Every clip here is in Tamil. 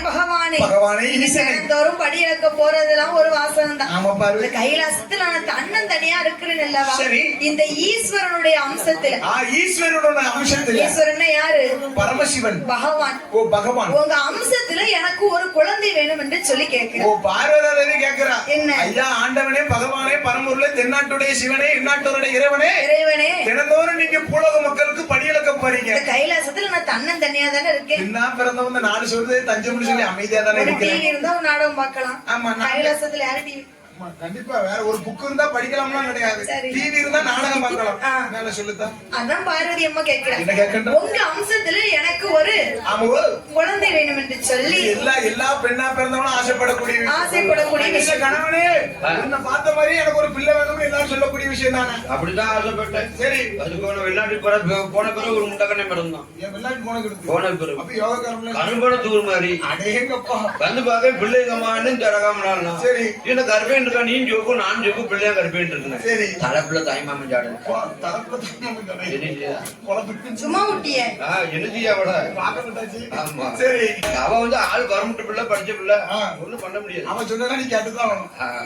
பகவானே தினந்தோறும் படி இழக்க போறதெல்லாம் ஒரு வாசகம் தான். ஆமா பார்வதி. கைலாசத்துல நான் அண்ணன் தனியா இருக்கிறேன் அல்லவா? சரி. இந்த ஈஸ்வரனுடைய அம்சத்துல ஈஸ்வரனோட அம்சத்துல ஈஸ்வரன் யாரு? பரமசிவன் பகவான். ஓ பகவான், உங்க அம்சத்துல எனக்கு ஒரு குழந்தை வேணும் என்று சொல்லி கேட்கிறேன். ஓ பார்வதி கேக்குறா என்ன? ஐயா ஆண்டவனே பகவானே பரமூர்ல தென்னாட்டுடைய சிவனே இந்நாட்டோருடைய இறைவனே இறைவனே தினந்தோறும் நீங்க பூலோக மக்களுக்கு படி இழக்க போறீங்க. இந்த கைலாசத்துல நான் தன்னன் தனியா தானே இருக்கேன். என்ன பிறந்தவங்க நாடு சொல்றது தஞ்சம் சொல்லி அமைதியா தானே இருக்கேன். டிவி இருந்தா ஒரு நாடகம் பார்க்கலாம். ஆமா கைலாசத்துல யாரு டிவி? கண்டிப்பா வேற ஒரு புக் இருந்தா படிக்கலாம்லாம் கிடையாது. டிவி இருந்தா நாடகம் பார்க்கலாம். மேல சொல்லுதான். அதான் பார்வதி அம்மா கேக்குறேன். என்ன கேக்குறேன்? உங்க அம்சத்துல எனக்கு ஒரு குழந்தை வேணும் என்று சொல்லி எல்லா பெண்ணா பிறந்தவனும் ஆசைப்படக்கூடிய விஷயம். கணவனே என்ன பார்த்த மாதிரி எனக்கு ஒரு பிள்ளை வேணும்னு எல்லாரும் சொல்லக்கூடிய விஷயம் தானே. அப்படிதான் ஆசைப்பட்டேன். சரி அதுக்கு வெளிநாட்டுக்கு போன பிறகு ஒரு முண்டக்கண்ணை பிறந்தான். வெளிநாட்டு போன பிறகு அப்ப யோகக்காரன் கரும்பட தூர் மாதிரி அடேங்கப்பா வந்து பார்க்க பிள்ளைங்கம்மான்னு தரகாமலாம். சரி என்ன கருப்பேன் இருக்கா, நீ ஜோக்கும் நான் ஜோக்கும் பிள்ளையா கருப்பேன் இருக்கேன். சரி தலைப்புல தாய்மாமன் ஜாடு சும்மா ஊட்டிய எழுதியாவோட. ஆமா சரி, அவ வந்து ஆள் வரமுட்டு பிள்ளை படிச்ச பிள்ளை ஒண்ணும் பண்ண முடியாது. அவன் சொன்னா நீ கேட்டுதான்.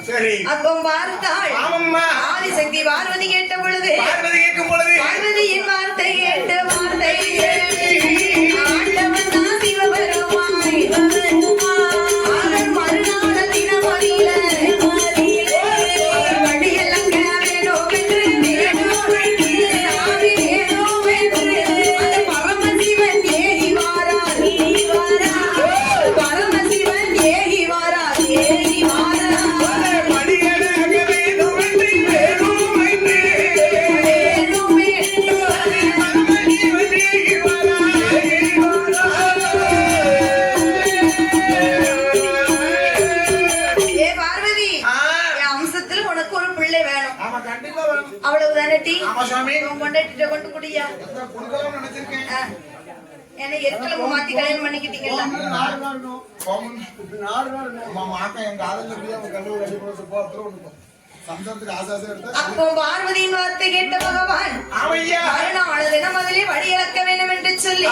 சரி அப்போ பார்த்தாள் ஆதிசக்தி பார்வதி கேட்ட பொழுது கேட்கும் பொழுது பார்வதியின் வார்த்தை கேட்டு வார்த்தை ஆண்டவன் தான் சிவபெருமான் மறுநாள் தினமதியில மாத்தி கல்யாணம் பண்ணிக்கிட்டீங்கல்ல. அப்போ பார்வதியின் வார்த்தை கேட்ட பகவான் தினமதிலே படி இழக்க வேண்டும் என்று சொல்லி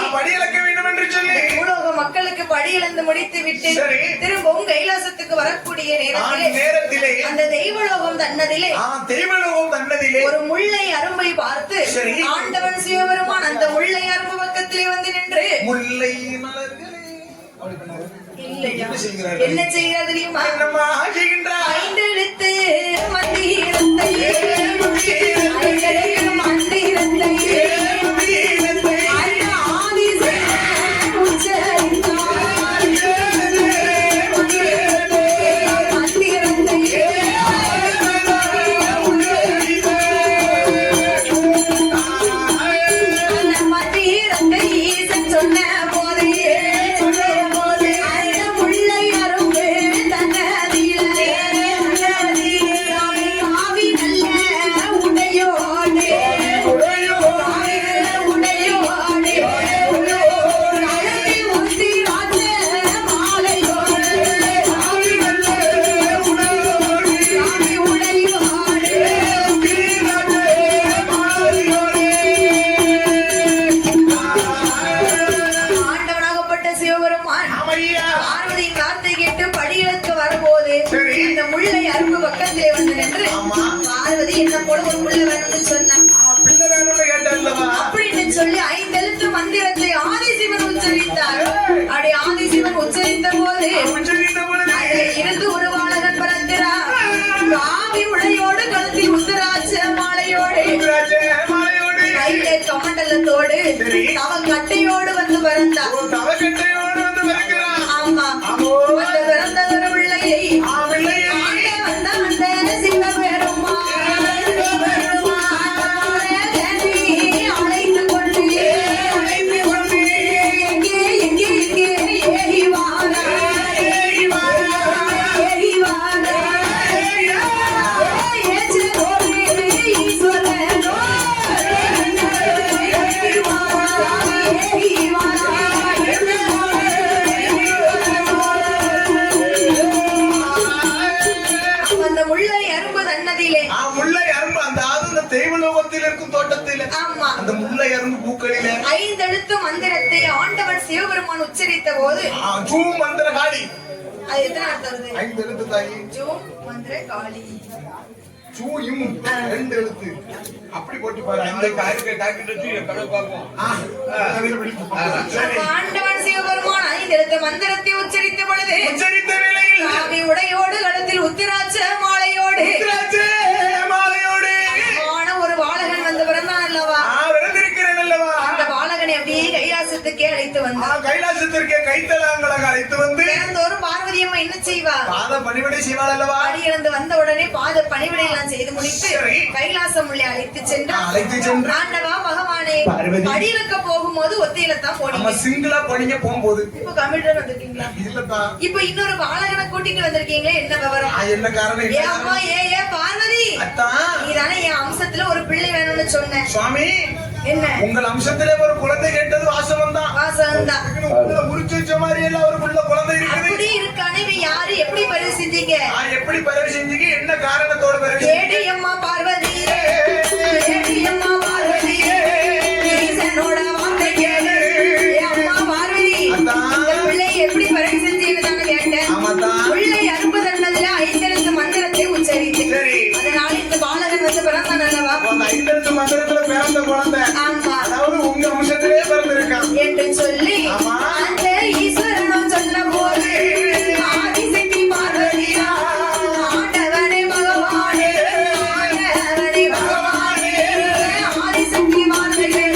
பூலோக மக்களுக்கு படி இழந்து முடித்து விட்டு திரும்பவும் கைலாசத்துக்கு வரக்கூடிய நேரத்திலே அந்த தெய்வலோகம் தன்னதிலே ஒரு முல்லை அரும்பை பார்த்து ஆண்டவன் சிவபெருமான் அந்த முல்லை அரும்பு பக்கத்திலே வந்து நின்று முல்லை என்ன செய்கிறார் தெரியுமா? ஐந்தெழுத்து மந்திரத்தை அப்படின்னு சொல்லி ஐந்தெழுத்து மந்திரத்தை ஆதிசிவன் உச்சரித்தார். அப்படி ஆதிசிவன் உச்சரித்த போது இருந்து ஒரு பாலகன் பிறக்கிறார். காவி உடையோடு கழுத்தில் உத்தராட்ச மாலையோடு கையிலே கமண்டலத்தோடு தவ கட்டையோடு வந்து பிறந்தார். ஆமா பிறந்த ஒரு பிள்ளையை Hey, ஆமா. அந்த முல்லை அருந்து பூக்களில 5 எழுத்து மந்திரத்தை ஆண்டவன் சிவபெருமான் உச்சரித்த போது ஜூ மந்திர காளி அது எத்தனை அர்த்தம் வருது? 5 எழுத்து தாயி. ஜூ மந்திர காளி. சூயும் 2 எழுத்து. அப்படி போட்டு பாரு. அந்த காய்க்கிட்டு கடை பார்ப்போம். சரி. ஆண்டவன் சிவபெருமான் 5 எழுத்து மந்திரத்தை உச்சரித்த பொழுது உச்சரித்த வேளையில் காவி உடையோடு கழுத்தில் உத்திராட்ச மாலையோடு உத்திராட்சை மாலையோடு அழகான ஒரு பாலகன் வந்து பிறந்தான் அல்லவா? விருந்திருக்கிறேன் அல்லவா? அந்த பாலகனை அப்படியே கைலாசத்துக்கே அழைத்து வந்தான். கைலாசத்திற்கு கைத்தலாங்களாக அழைத்து வந்து தினந்தோறும் பார்வதி அம்மா என்ன செய்வா? பாத பணிவிடை செய்வாள் அல்லவா? அடியிழந்து வந்த உடனே பாத பணிவிடை எல்லாம் செய்து முடித்து சரி. கைலாசம் உள்ளே அழைத்து சென்றான். அழைத்து சென்று ஆண்டவா பகவானே, பார்வதி. அடியிலக்க போகும்போது ஒத்தையிலத்தான் நம்ம போனீங்க. சிங்கிளா பணிங்க போகும்போது இப்ப கமிட்டர் வந்திருக்கீங்களா? இல்லதான் இப்ப இன்னொரு பாலகனை கூட்டிட்டு வந்திருக்கீங்களே, என்ன விவரம்? என்ன காரணம் ஏ அம்மா, ஏ பார்வதி, அத்தான் நீதானே என் அம்சத்துல ஒரு பிள்ளை வேணும்னு சொன்ன. சுவாமி, என்ன உங்கள் அம்சத்திலே ஒரு குழந்தை கேட்டது வாசவம் தான். வாசகம்தான். உரிச்சு வச்ச மாதிரி எல்லாம் அவருக்குள்ள குழந்தை இருக்குது. அப்படி இருக்கானே, இவன் யாரு, எப்படி பதிவு செஞ்சீங்க? எப்படி பரவி செஞ்சீங்க? என்ன காரணத்தோட பரவி ஏடி அம்மா பார்வதி, ஏடி அம்மா பார்வதி, ஈசனோட வார்த்தை கேளு. ஏ அம்மா பார்வதி, இந்த பிள்ளையை எப்படி பதிவு செஞ்சீங்கன்னு தானே கேட்டேன். ஆமாதான். பிள்ளை அறுபதென்னதுல 5 எழுத்து மந்திரத்தை உச்சரித்து சரி. அதனால இந்த பாலகன் வந்து பிறந்தான் அல்லவா? அந்த 5 எழுத்து மந்திரத்துல பிறந்த குழந்தை, ஆமா அதாவது உங்க அம்சத்திலே பிறந்திருக்கான் என்று சொல்லி ஆமா. அந்த ஈஸ்வரனும் சொன்ன போது ஆதிசக்தி பார்வதியா, ஆண்டவனே பகவானே, ஆண்டவனே பகவானே, ஆதிசக்தி பார்வதியே,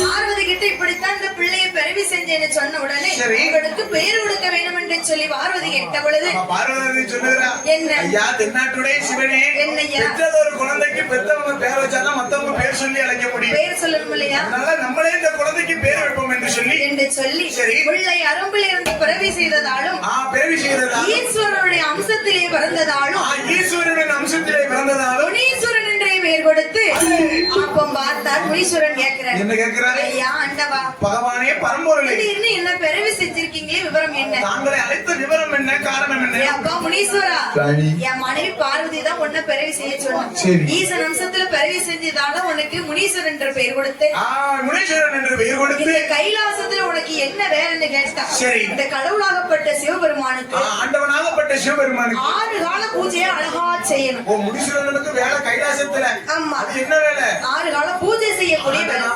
பார்வதி கிட்ட இப்படித்தான் இந்த பிள்ளையை பிறவி செஞ்சேன்னு சொன்ன உடனே சரி. உங்களுக்கு பேர் கொடுக்க வேண்டும் என்று சொல்லி பார்வதி கேட்ட பொழுது பார்வதி சொல்லுகிறா, என்ன? ஐயா தென்னாட்டுடைய சிவனே, என்னய்யா? பெற்றது ஒரு குழந்தைக்கு பெத்தவங்க பேர் வச்சாதான் மத்தவங்க பேர் சொல்லி அழைக்க முடியும். பேர் சொல்லணும் இல்லையா அதனால நம்மளே இந்த குழந்தைக்கு பேர் வைப்போம் என்று சொல்லி என்று சொல்லி சரி. பிள்ளை அரும்பில் இருந்து பிறவி செய்ததாலும் பேர் செய்ததா ஈஸ்வரனுடைய அம்சத்திலே பிறந்ததாலும் ஈஸ்வரனின் அம்சத்திலே பிறந்ததாலும் முனீஸ்வரன் என்றே பெயர் கொடுத்து அப்போ பார்த்தார். முனீஸ்வரன் கேட்கிறார், என்ன கேட்கிறாரு? ஐயா ஆண்டவா, பகவானே பரம்பொருளே, திடீர்னு என்ன பிறவி செஞ்சிருக்கீங்களே, விவரம் என்ன? தாங்களை அழைத்த விவரம் என்ன, காரணம் ஏ என்ன? அப்பா முனீஸ்வரா, ராணி. என் மனைவி பார்வதி தான் உன்னை பிறவி செய்ய சொன்னான். சரி. ஈசன் அம்சத்துல பிறவி செஞ்சதால உனக்கு முனீஸ்வரன் என்ற பெயர் கொடுத்து முனீஸ்வரன் என்று பெயர் கொடுத்து இந்த கைலாசத்துல உனக்கு என்ன வேலைன்னு கேட்டா, சரி. இந்த கடவுளாகப்பட்ட சிவபெருமானுக்கு ஆண்டவனாகப்பட்ட சிவபெருமானுக்கு 6 கால பூஜையை அழகா செய்யணும். முனீஸ்வரனுக்கு வேலை கைலாசத்துல. ஆமா, அது என்ன வேலை? 6 கால பூஜை செய்யக்கூடிய வேலை.